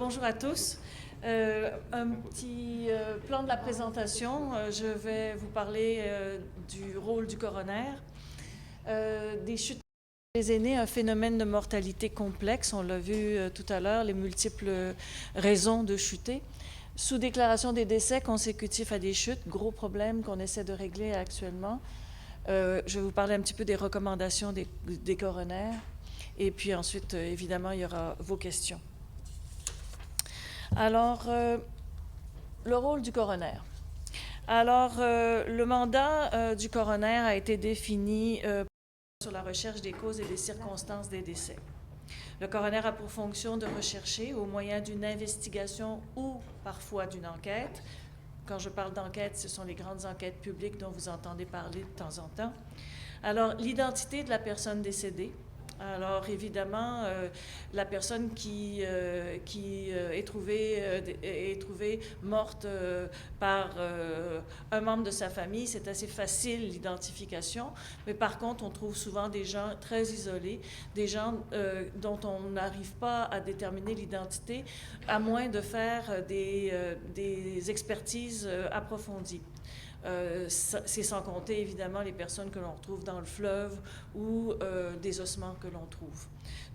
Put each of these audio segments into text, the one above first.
Bonjour à tous. Un petit plan de la présentation. Je vais vous parler du rôle du coroner. Des chutes des aînés, un phénomène de mortalité complexe. On l'a vu tout à l'heure, les multiples raisons de chuter. Sous-déclaration des décès consécutifs à des chutes, gros problème qu'on essaie de régler actuellement. Je vais vous parler un petit peu des recommandations des coroners. Et puis ensuite, évidemment, il y aura vos questions. Alors, le rôle du coroner. Alors, le mandat du coroner a été défini sur la recherche des causes et des circonstances des décès. Le coroner a pour fonction de rechercher, au moyen d'une investigation ou parfois d'une enquête. Quand je parle d'enquête, ce sont les grandes enquêtes publiques dont vous entendez parler de temps en temps. Alors, l'identité de la personne décédée. Alors, évidemment, la personne qui est trouvée morte par un membre de sa famille, c'est assez facile l'identification, mais par contre, on trouve souvent des gens très isolés, des gens dont on n'arrive pas à déterminer l'identité, à moins de faire des expertises approfondies. C'est sans compter évidemment les personnes que l'on retrouve dans le fleuve ou des ossements que l'on trouve.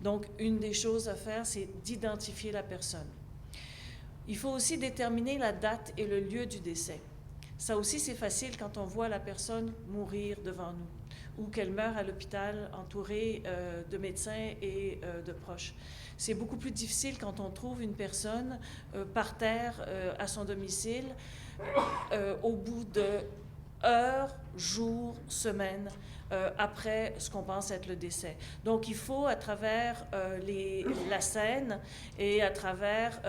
Donc, une des choses à faire, c'est d'identifier la personne. Il faut aussi déterminer la date et le lieu du décès. Ça aussi, c'est facile quand on voit la personne mourir devant nous ou qu'elle meurt à l'hôpital entourée de médecins et de proches. C'est beaucoup plus difficile quand on trouve une personne par terre à son domicile au bout de heures, jours, semaines après ce qu'on pense être le décès. Donc, il faut, à travers la scène et à travers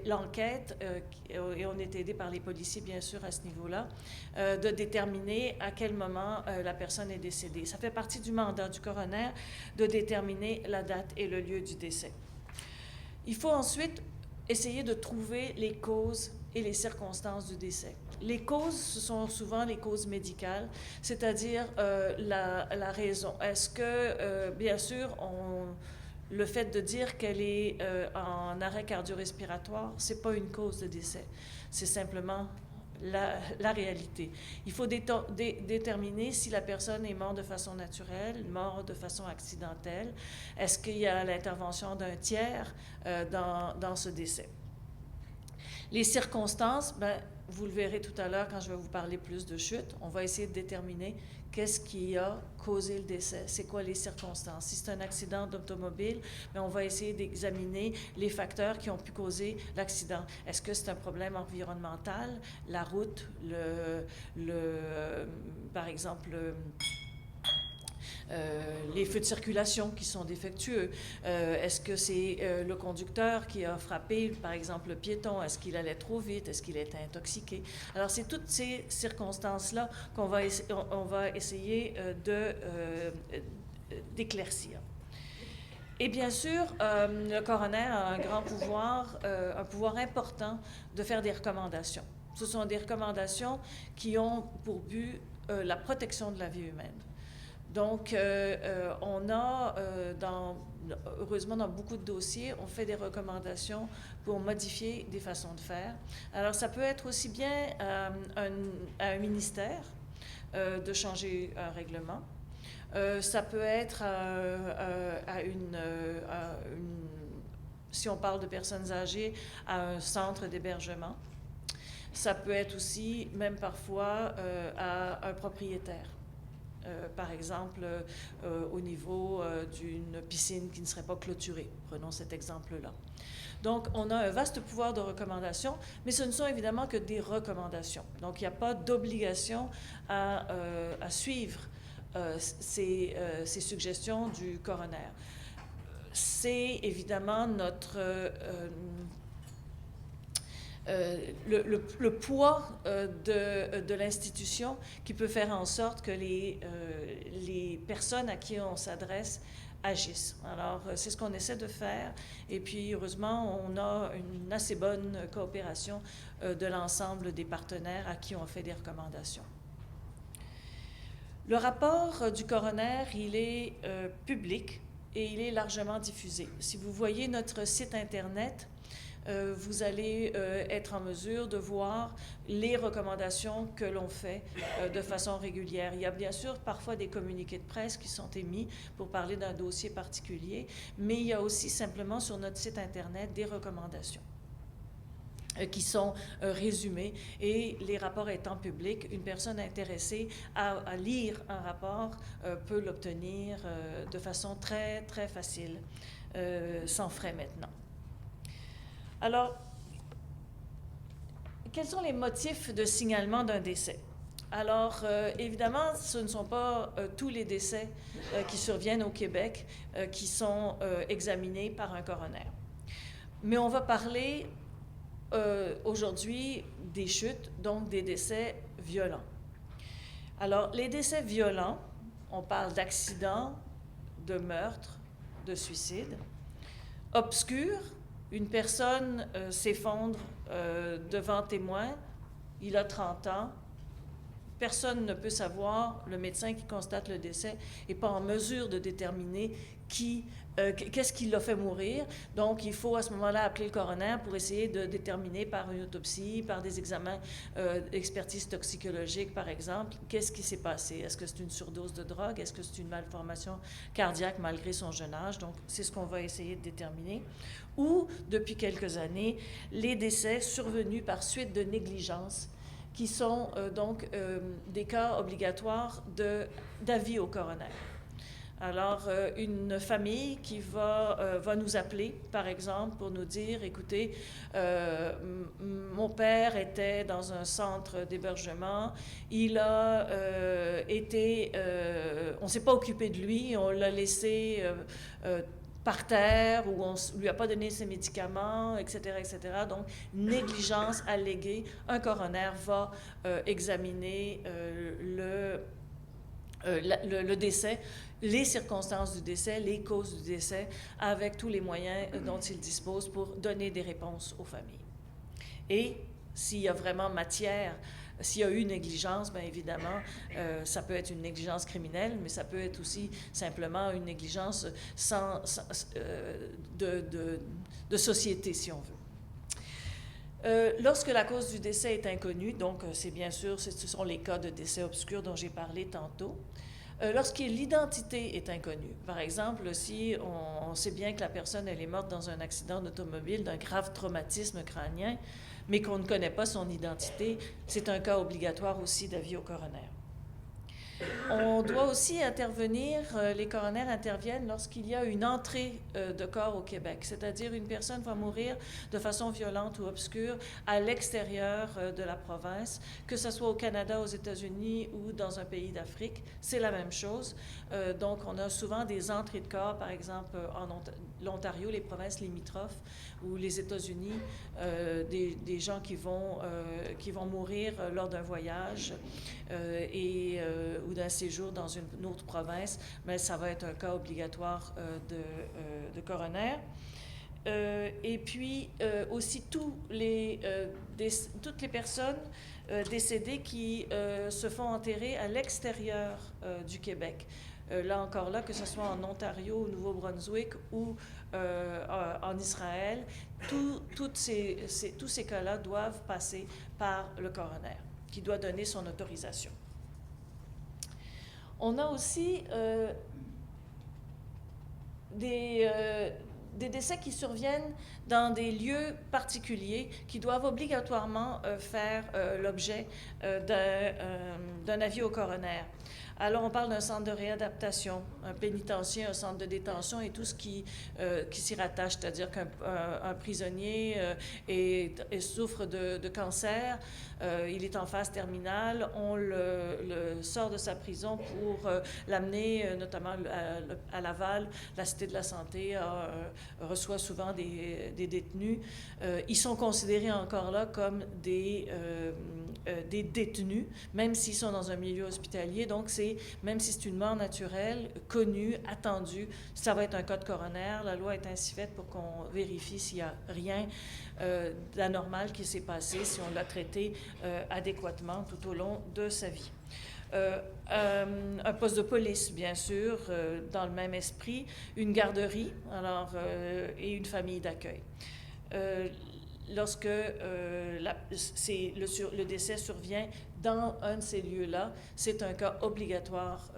l'enquête, et on est aidé par les policiers, bien sûr, à ce niveau-là, de déterminer à quel moment la personne est décédée. Ça fait partie du mandat du coroner de déterminer la date et le lieu du décès. Il faut ensuite essayer de trouver les causes et les circonstances du décès. Les causes, ce sont souvent les causes médicales, c'est-à-dire la raison. Est-ce que, bien sûr, le fait de dire qu'elle est en arrêt cardio-respiratoire, ce n'est pas une cause de décès, c'est simplement la réalité. Il faut déterminer si la personne est morte de façon naturelle, morte de façon accidentelle. Est-ce qu'il y a l'intervention d'un tiers dans ce décès? Les circonstances, vous le verrez tout à l'heure quand je vais vous parler plus de chute. On va essayer de déterminer qu'est-ce qui a causé le décès, c'est quoi les circonstances. Si c'est un accident d'automobile, on va essayer d'examiner les facteurs qui ont pu causer l'accident. Est-ce que c'est un problème environnemental, la route, par exemple, les feux de circulation qui sont défectueux. Est-ce que c'est le conducteur qui a frappé, par exemple, le piéton? Est-ce qu'il allait trop vite? Est-ce qu'il était intoxiqué? Alors, c'est toutes ces circonstances-là qu'on va essayer d'éclaircir. Et bien sûr, le coroner a un grand pouvoir, un pouvoir important de faire des recommandations. Ce sont des recommandations qui ont pour but la protection de la vie humaine. Donc, on a, heureusement, dans beaucoup de dossiers, on fait des recommandations pour modifier des façons de faire. Alors, ça peut être aussi bien à un ministère de changer un règlement. Ça peut être si on parle de personnes âgées, à un centre d'hébergement. Ça peut être aussi, même parfois, à un propriétaire. Par exemple, au niveau d'une piscine qui ne serait pas clôturée. Prenons cet exemple-là. Donc, on a un vaste pouvoir de recommandation, mais ce ne sont évidemment que des recommandations. Donc, il n'y a pas d'obligation à suivre ces suggestions du coroner. C'est évidemment notre... le poids de l'institution qui peut faire en sorte que les personnes à qui on s'adresse agissent. Alors, c'est ce qu'on essaie de faire. Et puis, heureusement, on a une assez bonne coopération de l'ensemble des partenaires à qui on fait des recommandations. Le rapport du coroner, il est public. et il est largement diffusé. Si vous voyez notre site Internet, vous allez être en mesure de voir les recommandations que l'on fait de façon régulière. Il y a bien sûr parfois des communiqués de presse qui sont émis pour parler d'un dossier particulier, mais il y a aussi simplement sur notre site Internet des recommandations qui sont résumés, et les rapports étant publics, une personne intéressée à lire un rapport peut l'obtenir de façon très, très facile, sans frais maintenant. Alors, quels sont les motifs de signalement d'un décès? Alors, évidemment, ce ne sont pas tous les décès qui surviennent au Québec qui sont examinés par un coroner. Mais on va parler aujourd'hui des chutes, donc des décès violents. Alors, les décès violents, on parle d'accidents, de meurtres, de suicides. Obscurs, une personne s'effondre devant témoin, il a 30 ans, personne ne peut savoir, le médecin qui constate le décès n'est pas en mesure de déterminer qu'est-ce qui l'a fait mourir. Donc, il faut à ce moment-là appeler le coroner pour essayer de déterminer par une autopsie, par des examens d'expertise toxicologique, par exemple, qu'est-ce qui s'est passé. Est-ce que c'est une surdose de drogue? Est-ce que c'est une malformation cardiaque malgré son jeune âge? Donc, c'est ce qu'on va essayer de déterminer. Ou, depuis quelques années, les décès survenus par suite de négligence, qui sont donc des cas obligatoires d'avis au coroner. Alors, une famille qui va nous appeler, par exemple, pour nous dire, écoutez, mon père était dans un centre d'hébergement, il a on ne s'est pas occupé de lui, on l'a laissé par terre, ou on ne lui a pas donné ses médicaments, etc., etc. Donc, négligence alléguée, un coroner va examiner le décès, les circonstances du décès, les causes du décès, avec tous les moyens dont il dispose pour donner des réponses aux familles. Et s'il y a vraiment matière, s'il y a eu négligence, bien évidemment, ça peut être une négligence criminelle, mais ça peut être aussi simplement une négligence de société, si on veut. Lorsque la cause du décès est inconnue, donc c'est bien sûr, ce sont les cas de décès obscurs dont j'ai parlé tantôt. Lorsque l'identité est inconnue, par exemple, si on sait bien que la personne elle est morte dans un accident d'automobile, d'un grave traumatisme crânien, mais qu'on ne connaît pas son identité, c'est un cas obligatoire aussi d'avis au coroner. On doit aussi intervenir, les coroners interviennent lorsqu'il y a une entrée de corps au Québec, c'est-à-dire une personne va mourir de façon violente ou obscure à l'extérieur de la province, que ce soit au Canada, aux États-Unis ou dans un pays d'Afrique, c'est la même chose. Donc, on a souvent des entrées de corps, par exemple en l'Ontario, les provinces limitrophes, ou les États-Unis, des gens qui vont mourir lors d'un voyage ou d'un séjour dans une autre province, mais ça va être un cas obligatoire de coroner. Et puis aussi toutes les personnes décédées qui se font enterrer à l'extérieur du Québec. Là encore, que ce soit en Ontario, au Nouveau-Brunswick ou en Israël, tous ces cas-là doivent passer par le coroner, qui doit donner son autorisation. On a aussi des décès qui surviennent dans des lieux particuliers qui doivent obligatoirement faire l'objet d'un avis au coroner. Alors, on parle d'un centre de réadaptation, un pénitencier, un centre de détention et tout ce qui s'y rattache, c'est-à-dire qu'un prisonnier souffre de cancer, il est en phase terminale, on le sort de sa prison pour l'amener notamment à Laval. La Cité de la Santé reçoit souvent des détenus. Ils sont considérés encore là comme des détenus, même s'ils sont dans un milieu hospitalier. Donc, même si c'est une mort naturelle, connue, attendue, ça va être un cas de coroner. La loi est ainsi faite pour qu'on vérifie s'il n'y a rien d'anormal qui s'est passé, si on l'a traité adéquatement tout au long de sa vie. un poste de police, bien sûr, dans le même esprit, une garderie, et une famille d'accueil. Lorsque le décès survient dans un de ces lieux-là, c'est un cas obligatoire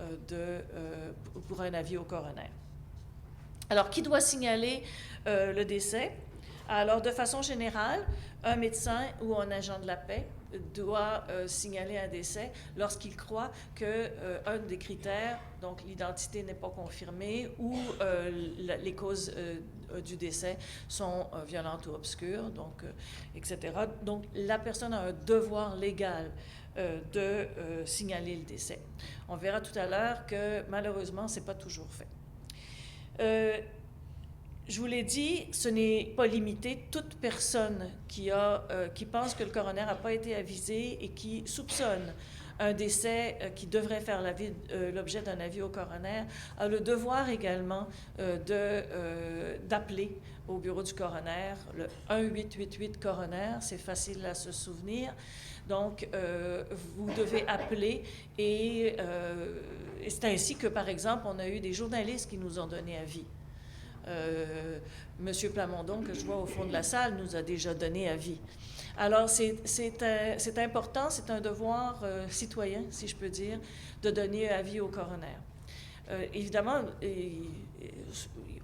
pour un avis au coroner. Alors, qui doit signaler le décès? Alors, de façon générale, un médecin ou un agent de la paix doit signaler un décès lorsqu'il croit qu'un des critères, donc l'identité n'est pas confirmée ou les causes du décès sont violentes ou obscures, donc, etc. Donc, la personne a un devoir légal de signaler le décès. On verra tout à l'heure que malheureusement, ce n'est pas toujours fait. Je vous l'ai dit, ce n'est pas limité. Toute personne qui pense que le coroner n'a pas été avisé et qui soupçonne un décès qui devrait faire l'objet d'un avis au coroner a le devoir également d'appeler au bureau du coroner, le 1-888 coroner, c'est facile à se souvenir. Donc, vous devez appeler et c'est ainsi que, par exemple, on a eu des journalistes qui nous ont donné avis. Monsieur Plamondon, que je vois au fond de la salle, nous a déjà donné avis. Alors, c'est important, c'est un devoir citoyen, si je peux dire, de donner avis au coroner. Évidemment,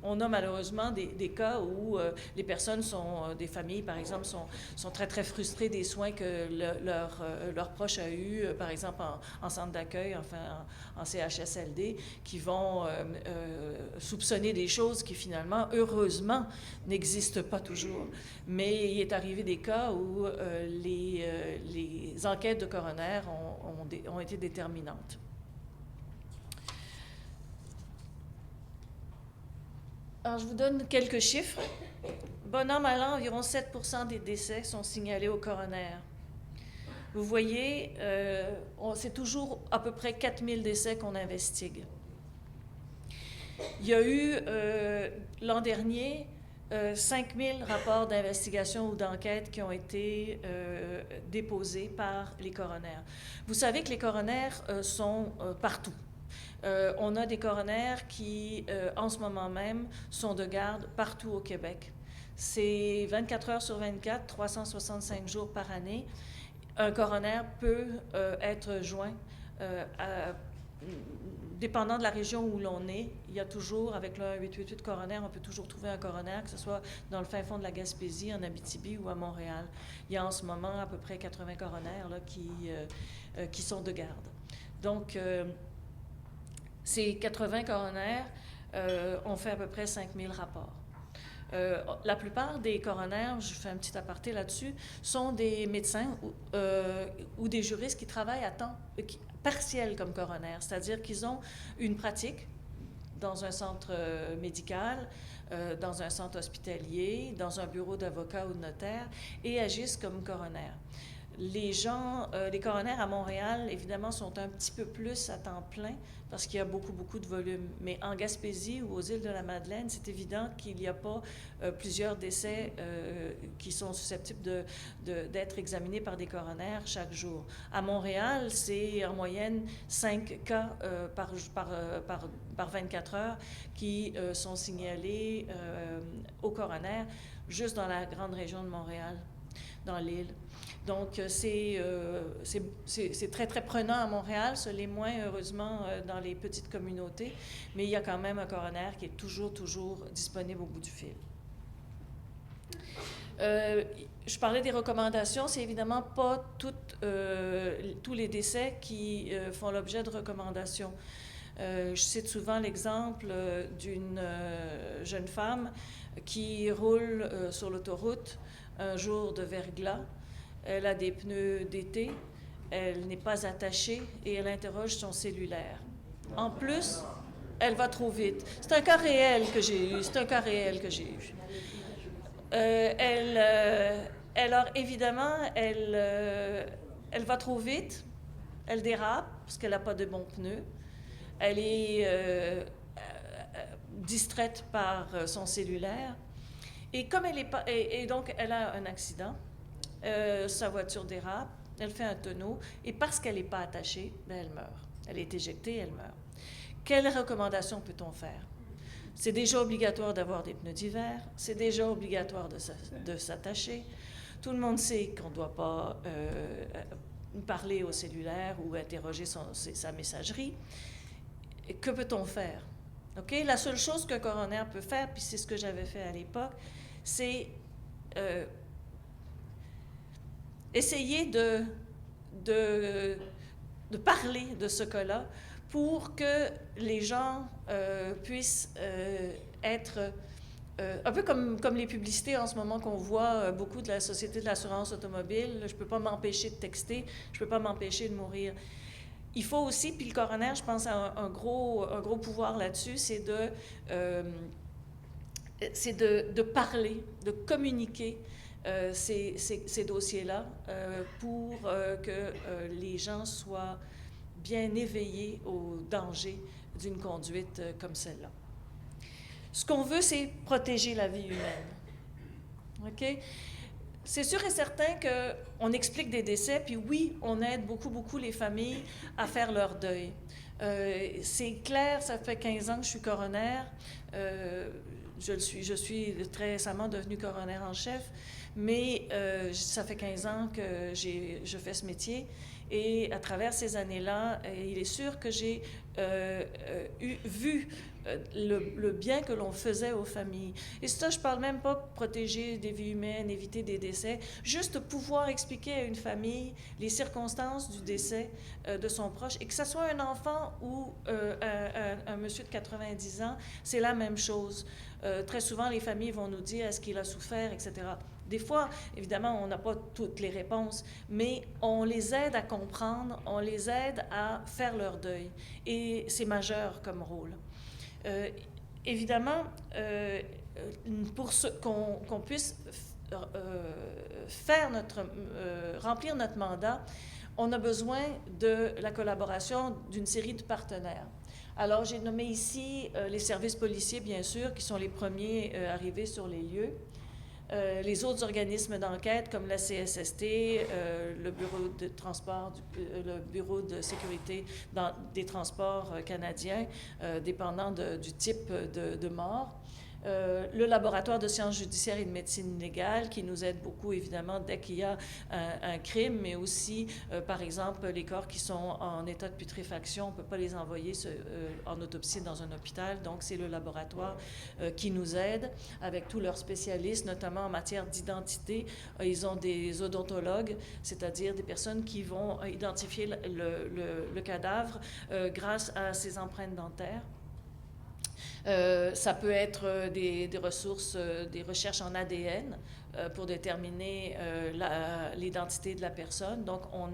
on a malheureusement des cas où les personnes des familles, par exemple, sont très, très frustrées des soins que leur proche a eus, par exemple en centre d'accueil, enfin en CHSLD, qui vont soupçonner des choses qui finalement, heureusement, n'existent pas toujours. Mais il est arrivé des cas où les enquêtes de coroner ont été déterminantes. Alors, je vous donne quelques chiffres. Bon an, mal an, environ 7% des décès sont signalés au coroner. Vous voyez, c'est toujours à peu près 4000 décès qu'on investigue. Il y a eu, l'an dernier, 5000 rapports d'investigation ou d'enquête qui ont été déposés par les coroners. Vous savez que les coroners sont partout. On a des coroners qui, en ce moment même, sont de garde partout au Québec. C'est 24 heures sur 24, 365 jours par année. Un coroner peut être joint, dépendant de la région où l'on est. Il y a toujours, avec le 888 coroner, on peut toujours trouver un coroner, que ce soit dans le fin fond de la Gaspésie, en Abitibi ou à Montréal. Il y a en ce moment à peu près 80 coroners là, qui sont de garde. Donc, ces 80 coroners ont fait à peu près 5000 rapports. La plupart des coroners, je fais un petit aparté là-dessus, sont des médecins ou des juristes qui travaillent à temps partiel comme coroner, c'est-à-dire qu'ils ont une pratique dans un centre médical, dans un centre hospitalier, dans un bureau d'avocat ou de notaire, et agissent comme coroner. Les coroners à Montréal, évidemment, sont un petit peu plus à temps plein parce qu'il y a beaucoup, beaucoup de volume. Mais en Gaspésie ou aux îles de la Madeleine, c'est évident qu'il n'y a pas plusieurs décès qui sont susceptibles d'être examinés par des coroners chaque jour. À Montréal, c'est en moyenne 5 cas par 24 heures qui sont signalés au coroner juste dans la grande région de Montréal, dans l'île. Donc, c'est très, très prenant à Montréal, ce l'est moins, heureusement, dans les petites communautés, mais il y a quand même un coroner qui est toujours disponible au bout du fil. Je parlais des recommandations, c'est évidemment pas tous les décès qui font l'objet de recommandations. Je cite souvent l'exemple d'une jeune femme qui roule sur l'autoroute un jour de verglas. Elle a des pneus d'été, elle n'est pas attachée et elle interroge son cellulaire. En plus, elle va trop vite. C'est un cas réel que j'ai eu. Alors, évidemment, elle va trop vite, elle dérape parce qu'elle n'a pas de bons pneus. Elle est distraite par son cellulaire. Et comme elle est pas, et donc elle a un accident, sa voiture dérape, elle fait un tonneau, et parce qu'elle n'est pas attachée, ben elle meurt. Elle est éjectée, elle meurt. Quelles recommandations peut-on faire? C'est déjà obligatoire d'avoir des pneus d'hiver, c'est déjà obligatoire de s'attacher. Tout le monde sait qu'on ne doit pas parler au cellulaire ou interroger sa messagerie. Et que peut-on faire? Okay? La seule chose qu'un coroner peut faire, puis c'est ce que j'avais fait à l'époque, c'est essayer de parler de ce cas-là pour que les gens puissent être un peu comme les publicités en ce moment qu'on voit beaucoup de la Société de l'assurance automobile. Je ne peux pas m'empêcher de texter, je ne peux pas m'empêcher de mourir. Il faut aussi, puis le coroner, je pense, a un gros pouvoir là-dessus, c'est de parler, de communiquer ces dossiers-là pour que les gens soient bien éveillés au danger d'une conduite comme celle-là. Ce qu'on veut, c'est protéger la vie humaine. OK? C'est sûr et certain qu'on explique des décès, puis oui, on aide beaucoup les familles à faire leur deuil. C'est clair, ça fait 15 ans que je suis coroner. Je suis très récemment devenue coroner en chef, mais ça fait 15 ans que je fais ce métier. Et à travers ces années-là, il est sûr que j'ai vu le bien que l'on faisait aux familles. Et ça, je ne parle même pas de protéger des vies humaines, éviter des décès, juste pouvoir expliquer à une famille les circonstances du décès de son proche, et que ce soit un enfant ou un monsieur de 90 ans, c'est la même chose. Très souvent, les familles vont nous dire est-ce qu'il a souffert, etc. Des fois, évidemment, on n'a pas toutes les réponses, mais on les aide à comprendre, on les aide à faire leur deuil. Et c'est majeur comme rôle. Évidemment, pour qu'on puisse remplir notre mandat, on a besoin de la collaboration d'une série de partenaires. Alors, j'ai nommé ici les services policiers, bien sûr, qui sont les premiers arrivés sur les lieux. Les autres organismes d'enquête comme la CSST, le bureau de transport, le bureau de sécurité des transports canadiens, dépendant du type de mort. Le laboratoire de sciences judiciaires et de médecine légale qui nous aide beaucoup, évidemment, dès qu'il y a un crime, mais aussi, par exemple, les corps qui sont en état de putréfaction, on ne peut pas les envoyer en autopsie dans un hôpital, donc c'est le laboratoire qui nous aide avec tous leurs spécialistes, notamment en matière d'identité. Ils ont des odontologues, c'est-à-dire des personnes qui vont identifier le cadavre grâce à ses empreintes dentaires. Ça peut être des ressources, des recherches en ADN pour déterminer l'identité de la personne. Donc, on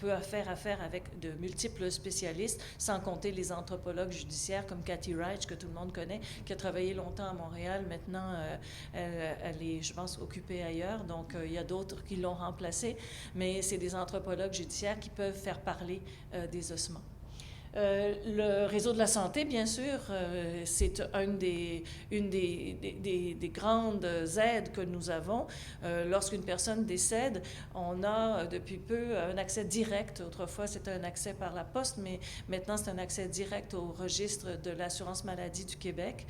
peut faire affaire avec de multiples spécialistes, sans compter les anthropologues judiciaires comme Cathy Reich, que tout le monde connaît, qui a travaillé longtemps à Montréal. Maintenant, elle est, je pense, occupée ailleurs. Donc, il y a d'autres qui l'ont remplacée. Mais c'est des anthropologues judiciaires qui peuvent faire parler des ossements. Le réseau de la santé, bien sûr, c'est une des grandes aides que nous avons. Lorsqu'une personne décède, on a depuis peu un accès direct. Autrefois, c'était un accès par la poste, mais maintenant, c'est un accès direct au registre de l'assurance maladie du Québec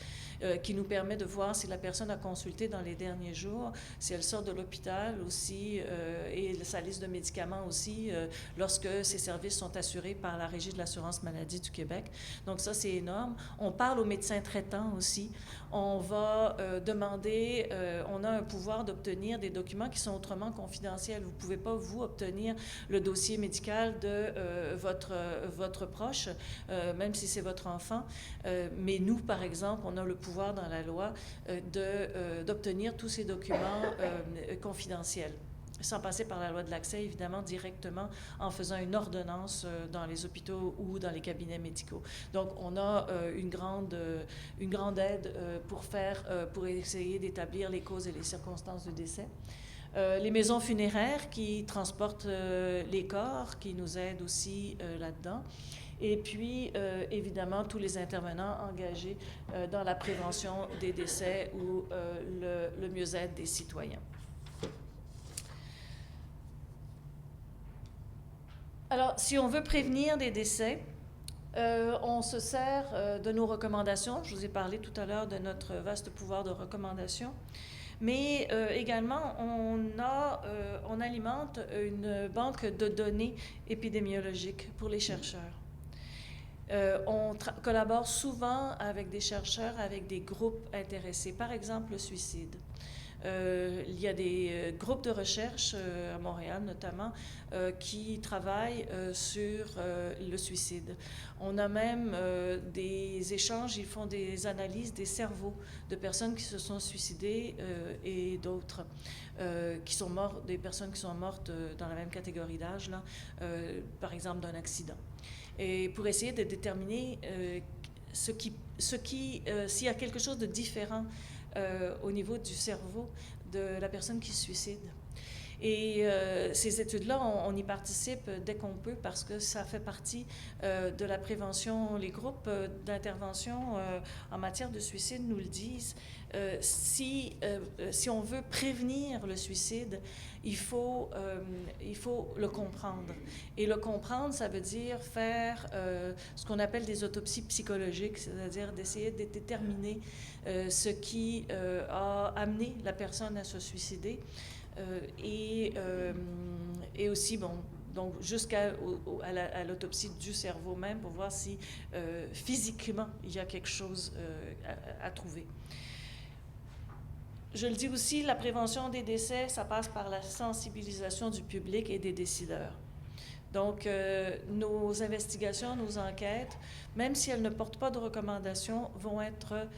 qui nous permet de voir si la personne a consulté dans les derniers jours, si elle sort de l'hôpital aussi, et sa liste de médicaments aussi, lorsque ces services sont assurés par la Régie de l'assurance maladie du Québec. Donc ça, c'est énorme. On parle aux médecins traitants aussi. On va demander, on a un pouvoir d'obtenir des documents qui sont autrement confidentiels. Vous ne pouvez pas, vous, obtenir le dossier médical de votre proche, même si c'est votre enfant. Mais nous, par exemple, on a le pouvoir dans la loi d'obtenir tous ces documents confidentiels, sans passer par la loi de l'accès, évidemment, directement en faisant une ordonnance dans les hôpitaux ou dans les cabinets médicaux. Donc, on a une grande aide pour essayer d'établir les causes et les circonstances du décès. Les maisons funéraires qui transportent les corps, qui nous aident aussi là-dedans. Et puis, évidemment, tous les intervenants engagés dans la prévention des décès ou le mieux-être des citoyens. Alors, si on veut prévenir des décès, on se sert de nos recommandations. Je vous ai parlé tout à l'heure de notre vaste pouvoir de recommandation. Mais également, on alimente une banque de données épidémiologiques pour les chercheurs. On collabore souvent avec des chercheurs, avec des groupes intéressés. Par exemple, le suicide. Il y a des groupes de recherche, à Montréal notamment, qui travaillent sur le suicide. On a même des échanges, ils font des analyses des cerveaux de personnes qui se sont suicidées et d'autres qui sont mortes, des personnes qui sont mortes dans la même catégorie d'âge, là, par exemple d'un accident. Et pour essayer de déterminer s'il y a quelque chose de différent au niveau du cerveau de la personne qui se suicide. Et ces études-là, on y participe dès qu'on peut parce que ça fait partie de la prévention. Les groupes d'intervention en matière de suicide nous le disent. Si on veut prévenir le suicide, il faut le comprendre. Et le comprendre, ça veut dire faire ce qu'on appelle des autopsies psychologiques, c'est-à-dire d'essayer de déterminer ce qui a amené la personne à se suicider. Et aussi, bon, donc jusqu'à l'autopsie du cerveau même pour voir si physiquement il y a quelque chose à trouver. Je le dis aussi, la prévention des décès, ça passe par la sensibilisation du public et des décideurs. Donc, nos investigations, nos enquêtes, même si elles ne portent pas de recommandations, vont être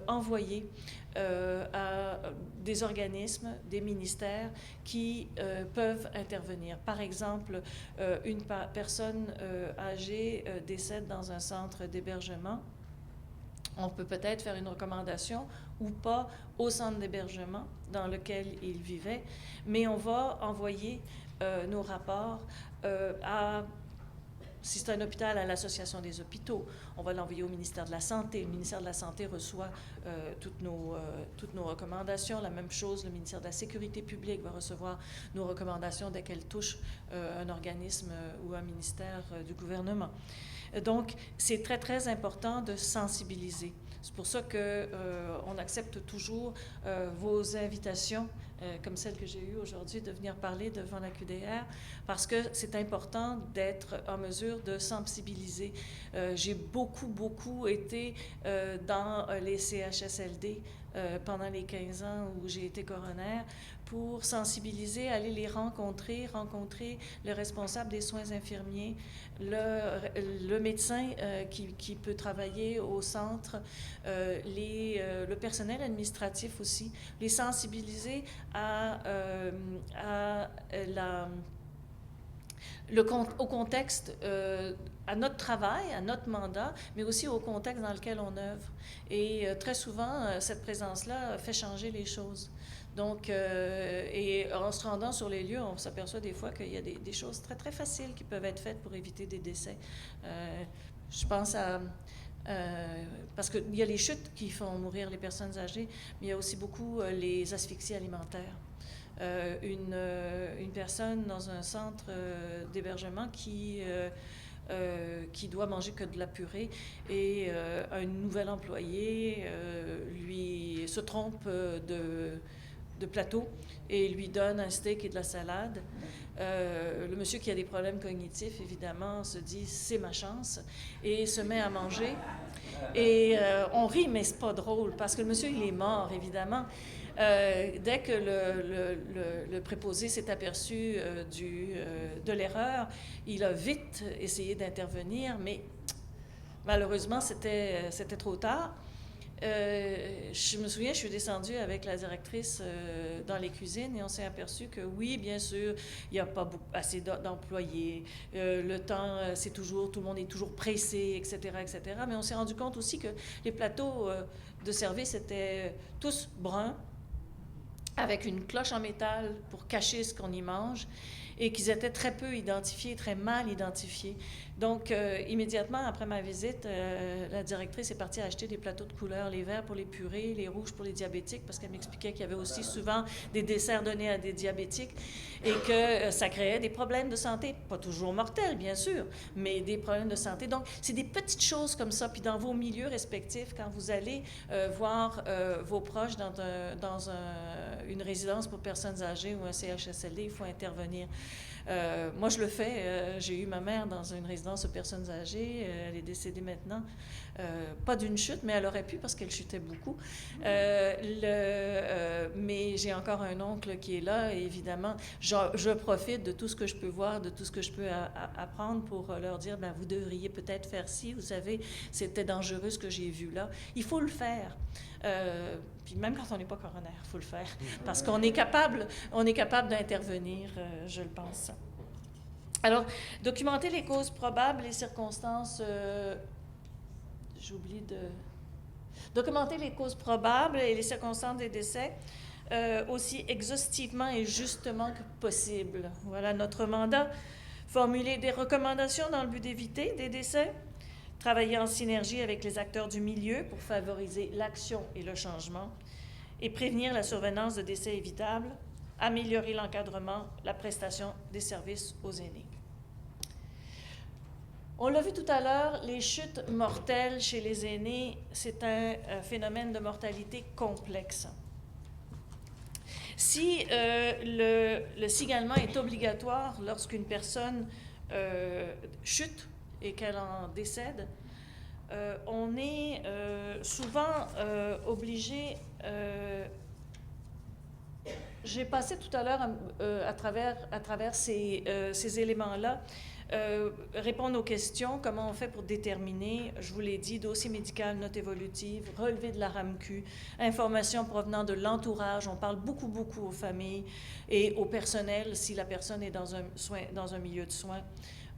envoyées à des organismes, des ministères qui peuvent intervenir. Par exemple, une personne âgée décède dans un centre d'hébergement. On peut peut-être faire une recommandation ou pas au centre d'hébergement dans lequel il vivait, mais on va envoyer nos rapports si c'est un hôpital, à l'Association des hôpitaux. On va l'envoyer au ministère de la Santé. Le ministère de la Santé reçoit toutes nos recommandations. La même chose, le ministère de la Sécurité publique va recevoir nos recommandations dès qu'elles touchent un organisme ou un ministère du gouvernement. Donc, c'est très, très important de sensibiliser. C'est pour ça qu'on accepte toujours vos invitations, comme celle que j'ai eue aujourd'hui, de venir parler devant la QDR, parce que c'est important d'être en mesure de sensibiliser. J'ai beaucoup été dans les CHSLD pendant les 15 ans où j'ai été coroner, pour sensibiliser, aller les rencontrer le responsable des soins infirmiers, le médecin qui peut travailler au centre, le personnel administratif aussi, les sensibiliser au contexte, à notre travail, à notre mandat, mais aussi au contexte dans lequel on œuvre. Et très souvent, cette présence-là fait changer les choses. Donc, et en se rendant sur les lieux, on s'aperçoit des fois qu'il y a des choses très, très faciles qui peuvent être faites pour éviter des décès. Je pense à... parce qu'il y a les chutes qui font mourir les personnes âgées, mais il y a aussi beaucoup les asphyxies alimentaires. Une personne dans un centre d'hébergement qui doit manger que de la purée et un nouvel employé lui se trompe de plateau et lui donne un steak et de la salade. Le monsieur qui a des problèmes cognitifs, évidemment, se dit « c'est ma chance » et se met à manger. Et on rit, mais c'est pas drôle, parce que le monsieur, il est mort, évidemment. Dès que le préposé s'est aperçu de l'erreur, il a vite essayé d'intervenir, mais malheureusement, c'était trop tard. Je me souviens, je suis descendue avec la directrice dans les cuisines et on s'est aperçu que oui, bien sûr, il n'y a pas assez d'employés. Le temps, tout le monde est toujours pressé, etc., etc. Mais on s'est rendu compte aussi que les plateaux de service étaient tous bruns, avec une cloche en métal pour cacher ce qu'on y mange. et qu'ils étaient très peu identifiés, très mal identifiés. Donc, immédiatement après ma visite, la directrice est partie acheter des plateaux de couleurs, les verts pour les purées, les rouges pour les diabétiques, parce qu'elle m'expliquait qu'il y avait aussi souvent des desserts donnés à des diabétiques et que ça créait des problèmes de santé, pas toujours mortels, bien sûr, mais des problèmes de santé. Donc, c'est des petites choses comme ça. Puis dans vos milieux respectifs, quand vous allez voir vos proches dans une résidence pour personnes âgées ou un CHSLD, il faut intervenir. Moi, je le fais. J'ai eu ma mère dans une résidence de personnes âgées. Elle est décédée maintenant. Pas d'une chute, mais elle aurait pu parce qu'elle chutait beaucoup. Mais j'ai encore un oncle qui est là et évidemment, je profite de tout ce que je peux voir, de tout ce que je peux apprendre pour leur dire, ben, vous devriez peut-être faire ci, vous savez, c'était dangereux ce que j'ai vu là. Il faut le faire. Puis même quand on n'est pas coroner, il faut le faire parce qu'on est capable d'intervenir, je le pense. Alors, documenter les causes probables, les circonstances... j'oublie de... Documenter les causes probables et les circonstances des décès aussi exhaustivement et justement que possible. Voilà notre mandat. Formuler des recommandations dans le but d'éviter des décès. Travailler en synergie avec les acteurs du milieu pour favoriser l'action et le changement. Et prévenir la survenance de décès évitables. Améliorer l'encadrement, la prestation des services aux aînés. On l'a vu tout à l'heure, les chutes mortelles chez les aînés, c'est un phénomène de mortalité complexe. Si le signalement est obligatoire lorsqu'une personne chute et qu'elle en décède, on est souvent obligé... j'ai passé tout à l'heure à travers ces éléments-là, répondre aux questions, comment on fait pour déterminer, je vous l'ai dit, dossier médical, note évolutive, relevé de la RAMQ, informations provenant de l'entourage, on parle beaucoup aux familles et au personnel si la personne est dans un milieu de soins.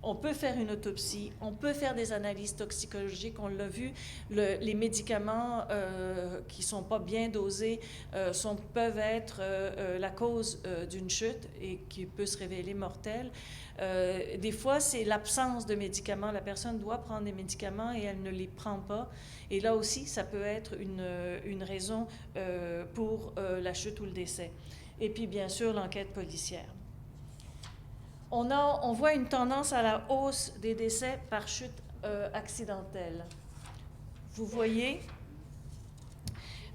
On peut faire une autopsie, on peut faire des analyses toxicologiques, on l'a vu, les médicaments qui ne sont pas bien dosés peuvent être la cause d'une chute et qui peut se révéler mortelle. Des fois, c'est l'absence de médicaments. La personne doit prendre des médicaments et elle ne les prend pas. Et là aussi, ça peut être une raison pour la chute ou le décès. Et puis, bien sûr, l'enquête policière. On voit une tendance à la hausse des décès par chute accidentelle. Vous voyez?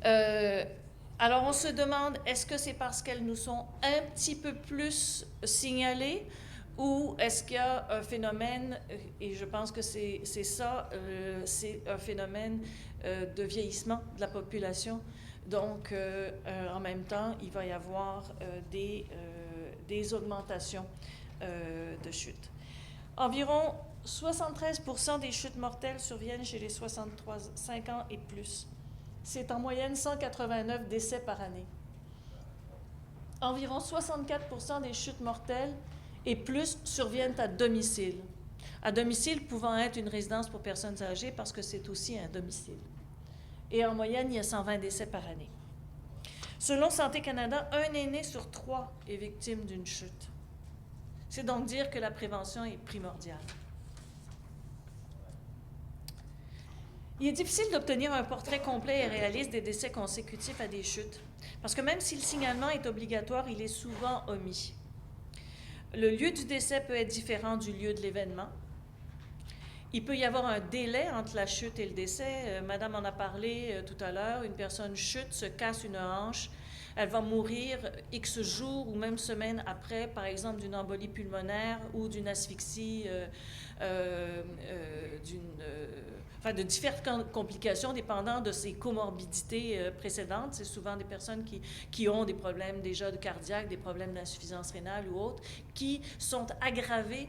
Alors, on se demande, est-ce que c'est parce qu'elles nous sont un petit peu plus signalées ou est-ce qu'il y a un phénomène, et je pense que c'est ça, c'est un phénomène de vieillissement de la population. Donc, en même temps, il va y avoir des augmentations de chutes. Environ 73% des chutes mortelles surviennent chez les 65 ans et plus. C'est en moyenne 189 décès par année. Environ 64% des chutes mortelles et plus surviennent à domicile. À domicile pouvant être une résidence pour personnes âgées parce que c'est aussi un domicile. Et en moyenne, il y a 120 décès par année. Selon Santé Canada, un aîné sur 3 est victime d'une chute. C'est donc dire que la prévention est primordiale. Il est difficile d'obtenir un portrait complet et réaliste des décès consécutifs à des chutes, parce que même si le signalement est obligatoire, il est souvent omis. Le lieu du décès peut être différent du lieu de l'événement. Il peut y avoir un délai entre la chute et le décès. Madame en a parlé tout à l'heure. Une personne chute, se casse une hanche. Elle va mourir X jours ou même semaines après, par exemple, d'une embolie pulmonaire ou d'une asphyxie, de différentes complications dépendant de ses comorbidités précédentes. C'est souvent des personnes qui ont des problèmes déjà de cardiaque, des problèmes d'insuffisance rénale ou autres, qui sont aggravés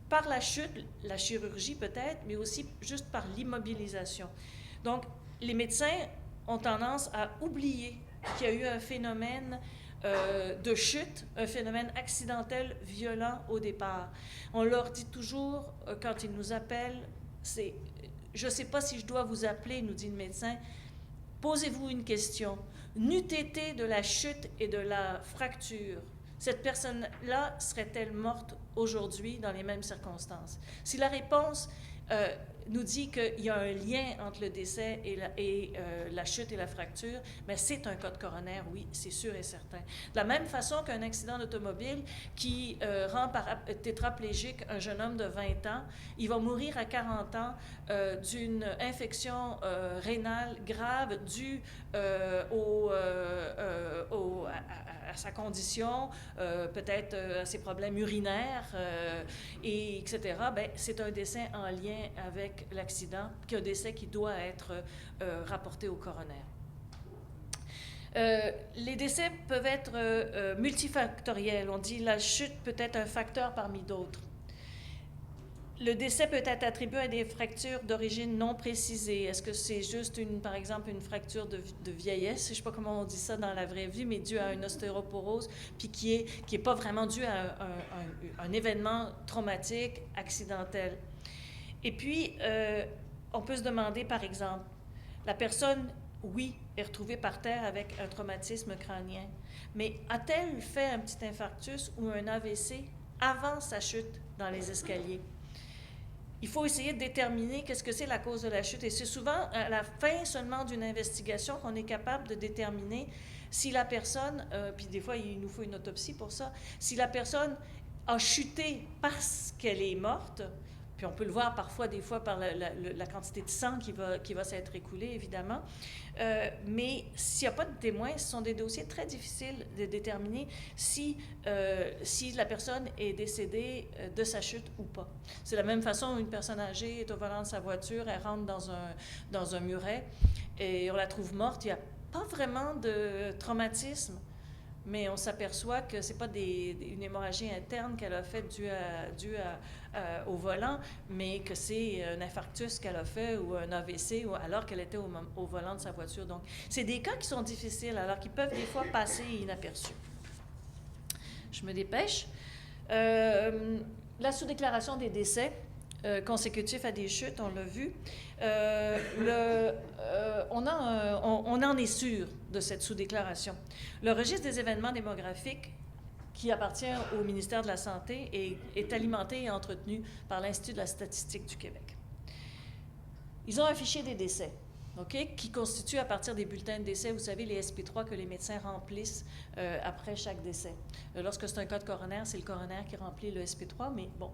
par la chute, la chirurgie peut-être, mais aussi juste par l'immobilisation. Donc, les médecins ont tendance à oublier qu'il y a eu un phénomène de chute, un phénomène accidentel violent au départ. On leur dit toujours, quand ils nous appellent, c'est « je ne sais pas si je dois vous appeler », nous dit le médecin, « posez-vous une question. N'eût été de la chute et de la fracture, cette personne-là serait-elle morte aujourd'hui dans les mêmes circonstances? Si la réponse nous dit qu'il y a un lien entre le décès et la chute et la fracture, mais c'est un cas de coroner, oui, c'est sûr et certain. De la même façon qu'un accident d'automobile qui rend tétraplégique un jeune homme de 20 ans, il va mourir à 40 ans d'une infection rénale grave due à sa condition, peut-être à ses problèmes urinaires, etc. Bien, c'est un décès en lien avec l'accident, puis un décès qui doit être rapporté au coroner. Les décès peuvent être multifactoriels. On dit la chute peut être un facteur parmi d'autres. Le décès peut être attribué à des fractures d'origine non précisée. Est-ce que c'est juste, par exemple, une fracture de vieillesse? Je ne sais pas comment on dit ça dans la vraie vie, mais due à une ostéoporose, puis qui est pas vraiment due à un événement traumatique, accidentel. Et puis, on peut se demander, par exemple, la personne, oui, est retrouvée par terre avec un traumatisme crânien, mais a-t-elle fait un petit infarctus ou un AVC avant sa chute dans les escaliers? Il faut essayer de déterminer qu'est-ce que c'est la cause de la chute. Et c'est souvent à la fin seulement d'une investigation qu'on est capable de déterminer si la personne, puis des fois il nous faut une autopsie pour ça, si la personne a chuté parce qu'elle est morte, puis on peut le voir parfois, des fois, par la quantité de sang qui va s'être écoulée, évidemment. Mais s'il n'y a pas de témoins, ce sont des dossiers très difficiles de déterminer si la personne est décédée de sa chute ou pas. C'est de la même façon, une personne âgée est au volant de sa voiture, elle rentre dans un muret et on la trouve morte. Il n'y a pas vraiment de traumatisme, mais on s'aperçoit que ce n'est pas une hémorragie interne qu'elle a faite due au volant, mais que c'est un infarctus qu'elle a fait ou un AVC alors qu'elle était au volant de sa voiture. Donc, c'est des cas qui sont difficiles, alors qu'ils peuvent des fois passer inaperçus. Je me dépêche. La sous-déclaration des décès consécutifs à des chutes, on l'a vu. On en est sûr de cette sous-déclaration. Le registre des événements démographiques qui appartient au ministère de la Santé est alimenté et entretenu par l'Institut de la statistique du Québec. Ils ont un fichier des décès, qui constitue à partir des bulletins de décès, vous savez, les SP3 que les médecins remplissent après chaque décès. Lorsque c'est un cas de coroner, c'est le coroner qui remplit le SP3, mais bon,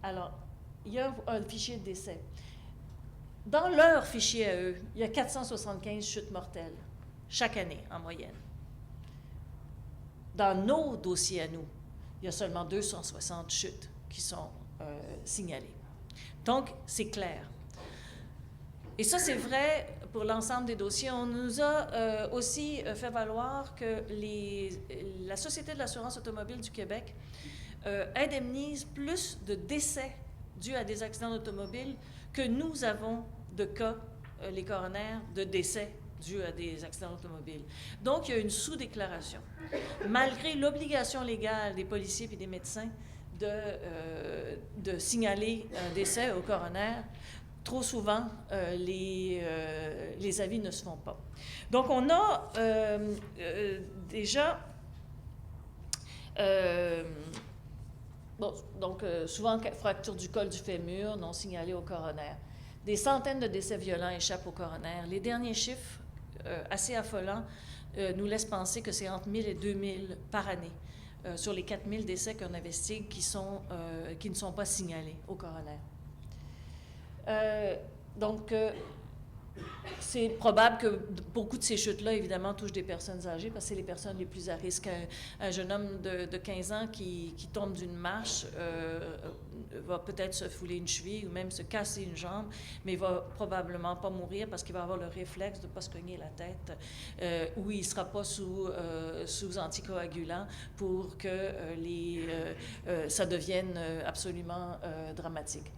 alors, il y a un fichier de décès. Dans leur fichier à eux, il y a 475 chutes mortelles, chaque année, en moyenne. Dans nos dossiers à nous, il y a seulement 260 chutes qui sont signalées. Donc, c'est clair. Et ça, c'est vrai pour l'ensemble des dossiers. On nous a aussi fait valoir que la Société de l'assurance automobile du Québec indemnise plus de décès dus à des accidents d'automobile que nous avons de cas, les coroners, de décès dus à des accidents automobiles. Donc, il y a une sous-déclaration. Malgré l'obligation légale des policiers et des médecins de signaler un décès au coroner, trop souvent, les avis ne se font pas. Donc, on a déjà... souvent, fracture du col du fémur, non signalée au coroner. Des centaines de décès violents échappent au coroner. Les derniers chiffres, assez affolants, nous laissent penser que c'est entre 1000 et 2000 par année sur les 4000 décès qu'on investigue qui ne sont pas signalés au coroner. C'est probable que beaucoup de ces chutes-là, évidemment, touchent des personnes âgées parce que c'est les personnes les plus à risque. Un jeune homme de 15 ans qui tombe d'une marche va peut-être se fouler une cheville ou même se casser une jambe, mais il va probablement pas mourir parce qu'il va avoir le réflexe de ne pas se cogner la tête ou il ne sera pas sous anticoagulants pour que ça devienne absolument dramatique.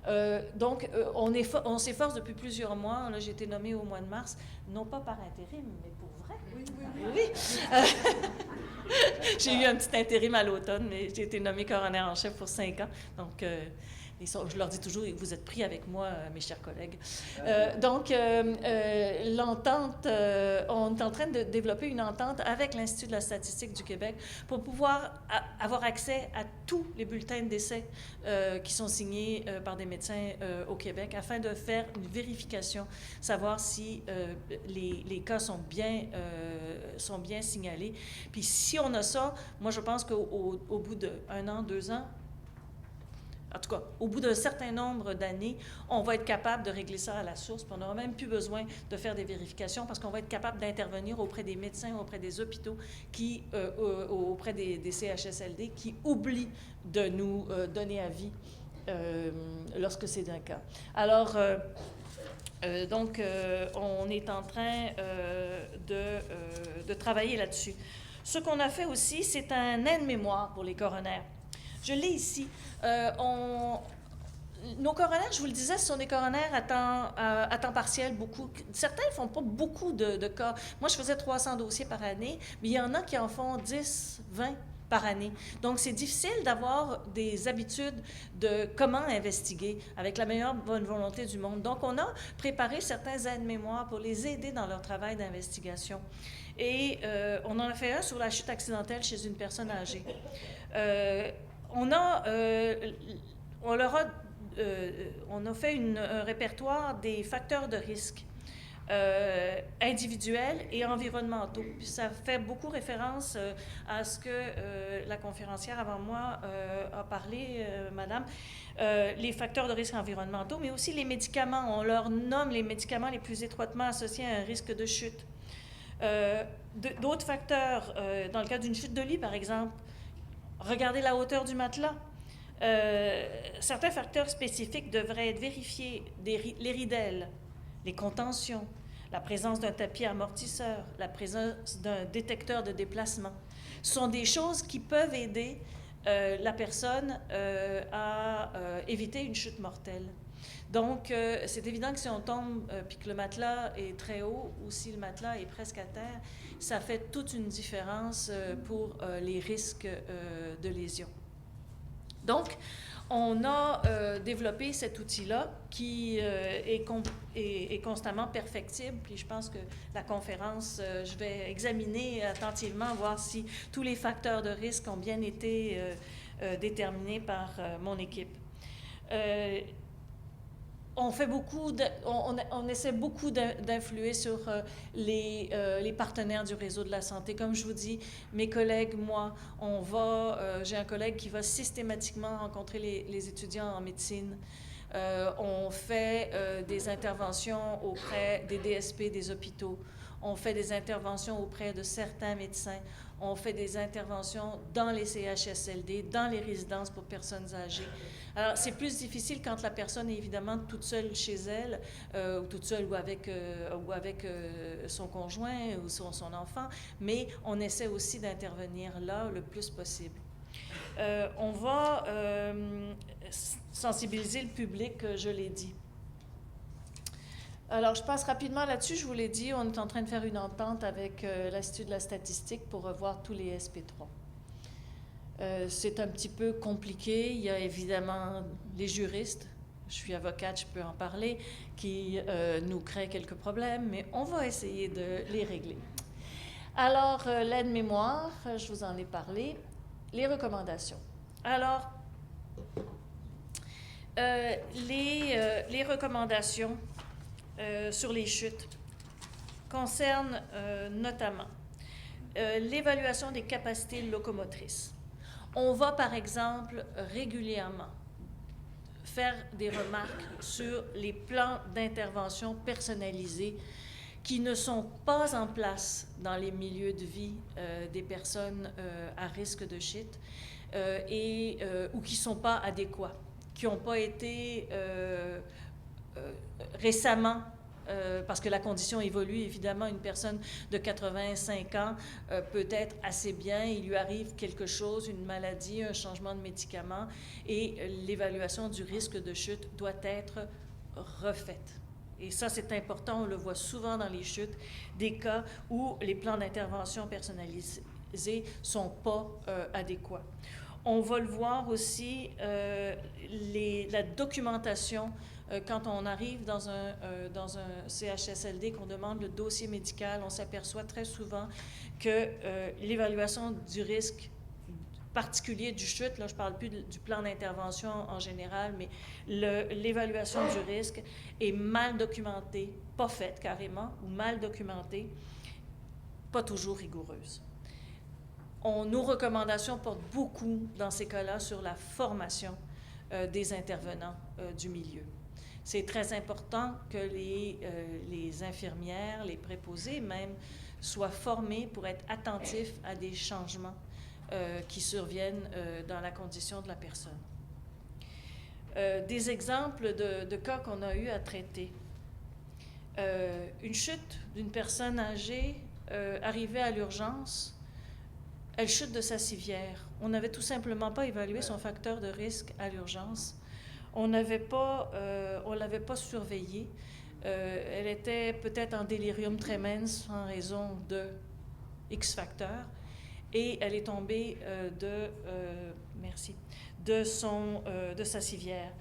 On s'efforce depuis plusieurs mois. Là, j'ai été nommée au mois de mars, non pas par intérim, mais pour vrai. Oui. J'ai eu un petit intérim à l'automne, mais j'ai été nommée coroner en chef pour 5 ans. Donc, Je leur dis toujours, vous êtes pris avec moi, mes chers collègues. L'entente, on est en train de développer une entente avec l'Institut de la statistique du Québec pour pouvoir avoir accès à tous les bulletins de décès qui sont signés par des médecins au Québec afin de faire une vérification, savoir si les cas sont bien signalés. Puis si on a ça, moi je pense qu'au bout d'1 an, 2 ans, en tout cas, au bout d'un certain nombre d'années, on va être capable de régler ça à la source, puis on n'aura même plus besoin de faire des vérifications parce qu'on va être capable d'intervenir auprès des médecins, auprès des hôpitaux, auprès des CHSLD qui oublient de nous donner avis lorsque c'est un cas. Alors, on est en train de travailler là-dessus. Ce qu'on a fait aussi, c'est un aide-mémoire pour les coronaires. Je l'ai ici. Nos coronaires, je vous le disais, ce sont des coronaires à temps partiel, beaucoup. Certains ne font pas beaucoup de cas. Moi, je faisais 300 dossiers par année, mais il y en a qui en font 10, 20 par année. Donc, c'est difficile d'avoir des habitudes de comment investiguer avec la meilleure bonne volonté du monde. Donc, on a préparé certains aides-mémoires pour les aider dans leur travail d'investigation. Et on en a fait un sur la chute accidentelle chez une personne âgée. On a fait un répertoire des facteurs de risque individuels et environnementaux. Puis ça fait beaucoup référence à ce que la conférencière avant moi a parlé, Madame, les facteurs de risque environnementaux, mais aussi les médicaments. On leur nomme les médicaments les plus étroitement associés à un risque de chute. D'autres facteurs, dans le cas d'une chute de lit, par exemple, regardez la hauteur du matelas. Certains facteurs spécifiques devraient être vérifiés, les ridelles, les contentions, la présence d'un tapis amortisseur, la présence d'un détecteur de déplacement. Ce sont des choses qui peuvent aider la personne à éviter une chute mortelle. Donc, c'est évident que si on tombe puis que le matelas est très haut ou si le matelas est presque à terre, ça fait toute une différence pour les risques de lésions. Donc, on a développé cet outil-là qui est constamment perfectible. Puis je pense que la conférence, je vais examiner attentivement, voir si tous les facteurs de risque ont bien été déterminés par mon équipe. On essaie beaucoup d'influer sur les partenaires du réseau de la santé. Comme je vous dis, mes collègues, moi, j'ai un collègue qui va systématiquement rencontrer les étudiants en médecine. On fait des interventions auprès des DSP des hôpitaux. On fait des interventions auprès de certains médecins. On fait des interventions dans les CHSLD, dans les résidences pour personnes âgées. Alors, c'est plus difficile quand la personne est évidemment toute seule chez elle, ou toute seule ou avec son conjoint ou son enfant, mais on essaie aussi d'intervenir là le plus possible. On va sensibiliser le public, je l'ai dit. Alors, je passe rapidement là-dessus. Je vous l'ai dit, on est en train de faire une entente avec l'Institut de la statistique pour revoir tous les SP3. C'est un petit peu compliqué. Il y a évidemment les juristes, je suis avocate, je peux en parler, qui nous créent quelques problèmes, mais on va essayer de les régler. Alors, l'aide-mémoire, je vous en ai parlé. Les recommandations. Alors, les recommandations sur les chutes concernent notamment l'évaluation des capacités locomotrices. On va, par exemple, régulièrement faire des remarques sur les plans d'intervention personnalisés qui ne sont pas en place dans les milieux de vie des personnes à risque de chute ou qui ne sont pas adéquats, qui n'ont pas été récemment, parce que la condition évolue, évidemment, une personne de 85 ans peut être assez bien, il lui arrive quelque chose, une maladie, un changement de médicament, et l'évaluation du risque de chute doit être refaite. Et ça, c'est important, on le voit souvent dans les chutes, des cas où les plans d'intervention personnalisés ne sont pas adéquats. On va le voir aussi, la documentation, quand on arrive dans un CHSLD, qu'on demande le dossier médical, on s'aperçoit très souvent que l'évaluation du risque particulier du chute, là je ne parle plus du plan d'intervention en général, mais l'évaluation du risque est mal documentée, pas faite carrément, ou mal documentée, pas toujours rigoureuse. Nos recommandations portent beaucoup, dans ces cas-là, sur la formation des intervenants du milieu. C'est très important que les infirmières, les préposés même, soient formés pour être attentifs à des changements qui surviennent dans la condition de la personne. Des exemples de cas qu'on a eu à traiter. Une chute d'une personne âgée arrivée à l'urgence, elle chute de sa civière. On n'avait tout simplement pas évalué son facteur de risque à l'urgence. On ne l'avait pas surveillée. Elle était peut-être en délirium tremens en raison de X facteurs. Et elle est tombée de sa civière.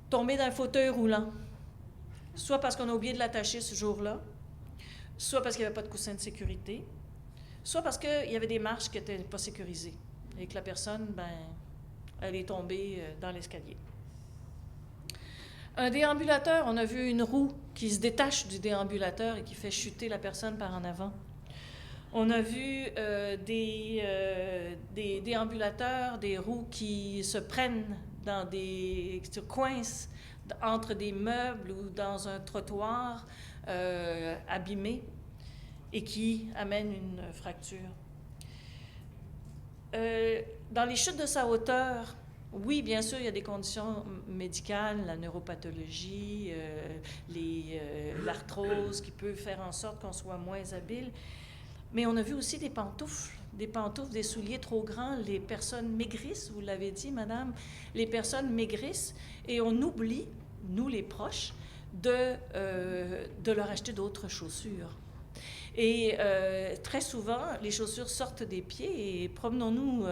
Tombée dans un fauteuil roulant, soit parce qu'on a oublié de l'attacher ce jour-là, soit parce qu'il n'y avait pas de coussin de sécurité, soit parce qu'il y avait des marches qui n'étaient pas sécurisées et que la personne, elle est tombée dans l'escalier. Un déambulateur, on a vu une roue qui se détache du déambulateur et qui fait chuter la personne par en avant. On a vu des déambulateurs, des roues qui se prennent qui se coincent entre des meubles ou dans un trottoir abîmé et qui amènent une fracture. Dans les chutes de sa hauteur, oui, bien sûr, il y a des conditions médicales, la neuropathologie, l'arthrose qui peut faire en sorte qu'on soit moins habile. Mais on a vu aussi des pantoufles, des souliers trop grands. Les personnes maigrissent, vous l'avez dit, madame, les personnes maigrissent et on oublie, nous les proches, de leur acheter d'autres chaussures. Et très souvent, les chaussures sortent des pieds et promenons-nous,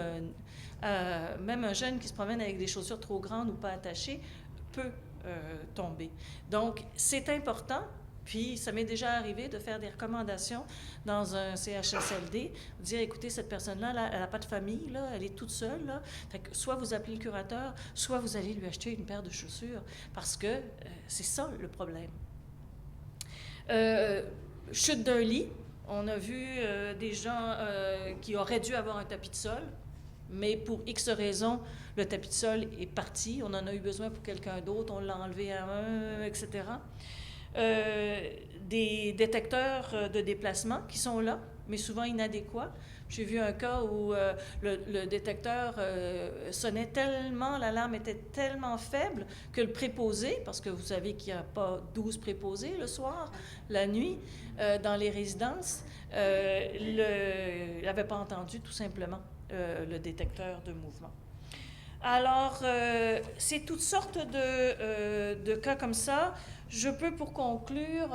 même un jeune qui se promène avec des chaussures trop grandes ou pas attachées peut tomber. Donc, c'est important. Puis, ça m'est déjà arrivé de faire des recommandations dans un CHSLD, dire, écoutez, cette personne-là, elle n'a pas de famille, là, elle est toute seule, là. Fait que soit vous appelez le curateur, soit vous allez lui acheter une paire de chaussures, parce que c'est ça le problème. Chute d'un lit, on a vu des gens qui auraient dû avoir un tapis de sol, mais pour X raisons, le tapis de sol est parti, on en a eu besoin pour quelqu'un d'autre, on l'a enlevé à un, etc. Des détecteurs de déplacement qui sont là, mais souvent inadéquats. J'ai vu un cas où le détecteur sonnait tellement, l'alarme était tellement faible que le préposé, parce que vous savez qu'il n'y a pas 12 préposés le soir, la nuit, dans les résidences, il n'avait pas entendu tout simplement le détecteur de mouvement. Alors, c'est toutes sortes de cas comme ça. Je peux, pour conclure,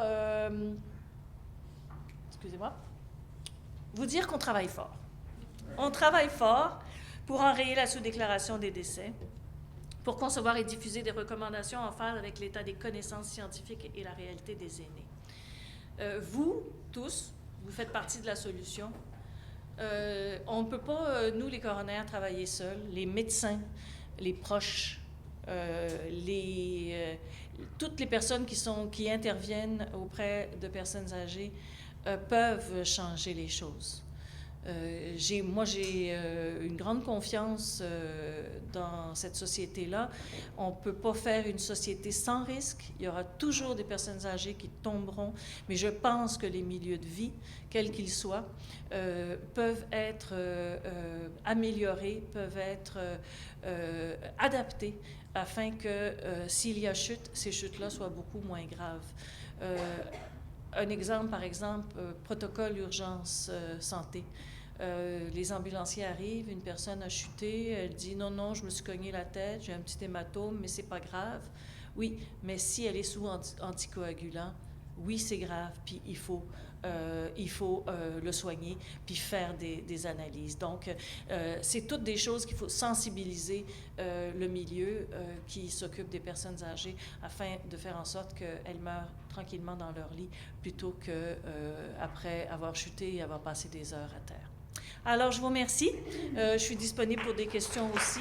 excusez-moi, vous dire qu'on travaille fort. On travaille fort pour enrayer la sous-déclaration des décès, pour concevoir et diffuser des recommandations en phase avec l'état des connaissances scientifiques et la réalité des aînés. Vous, tous, vous faites partie de la solution. On ne peut pas, nous, les coronaires, travailler seuls. Les médecins, les proches, toutes les personnes qui interviennent auprès de personnes âgées peuvent changer les choses. J'ai une grande confiance dans cette société-là. On ne peut pas faire une société sans risque. Il y aura toujours des personnes âgées qui tomberont, mais je pense que les milieux de vie, quels qu'ils soient, peuvent être améliorés, peuvent être adaptés afin que s'il y a chute, ces chutes-là soient beaucoup moins graves. Un exemple, par exemple, protocole urgence santé. Les ambulanciers arrivent, une personne a chuté, elle dit « Non, je me suis cogné la tête, j'ai un petit hématome, mais c'est pas grave. » Oui, mais si elle est sous anticoagulant, oui, c'est grave, puis il faut le soigner, puis faire des analyses. Donc, c'est toutes des choses qu'il faut sensibiliser le milieu qui s'occupe des personnes âgées afin de faire en sorte qu'elles meurent tranquillement dans leur lit plutôt qu'après avoir chuté et avoir passé des heures à terre. Alors, je vous remercie. Je suis disponible pour des questions aussi.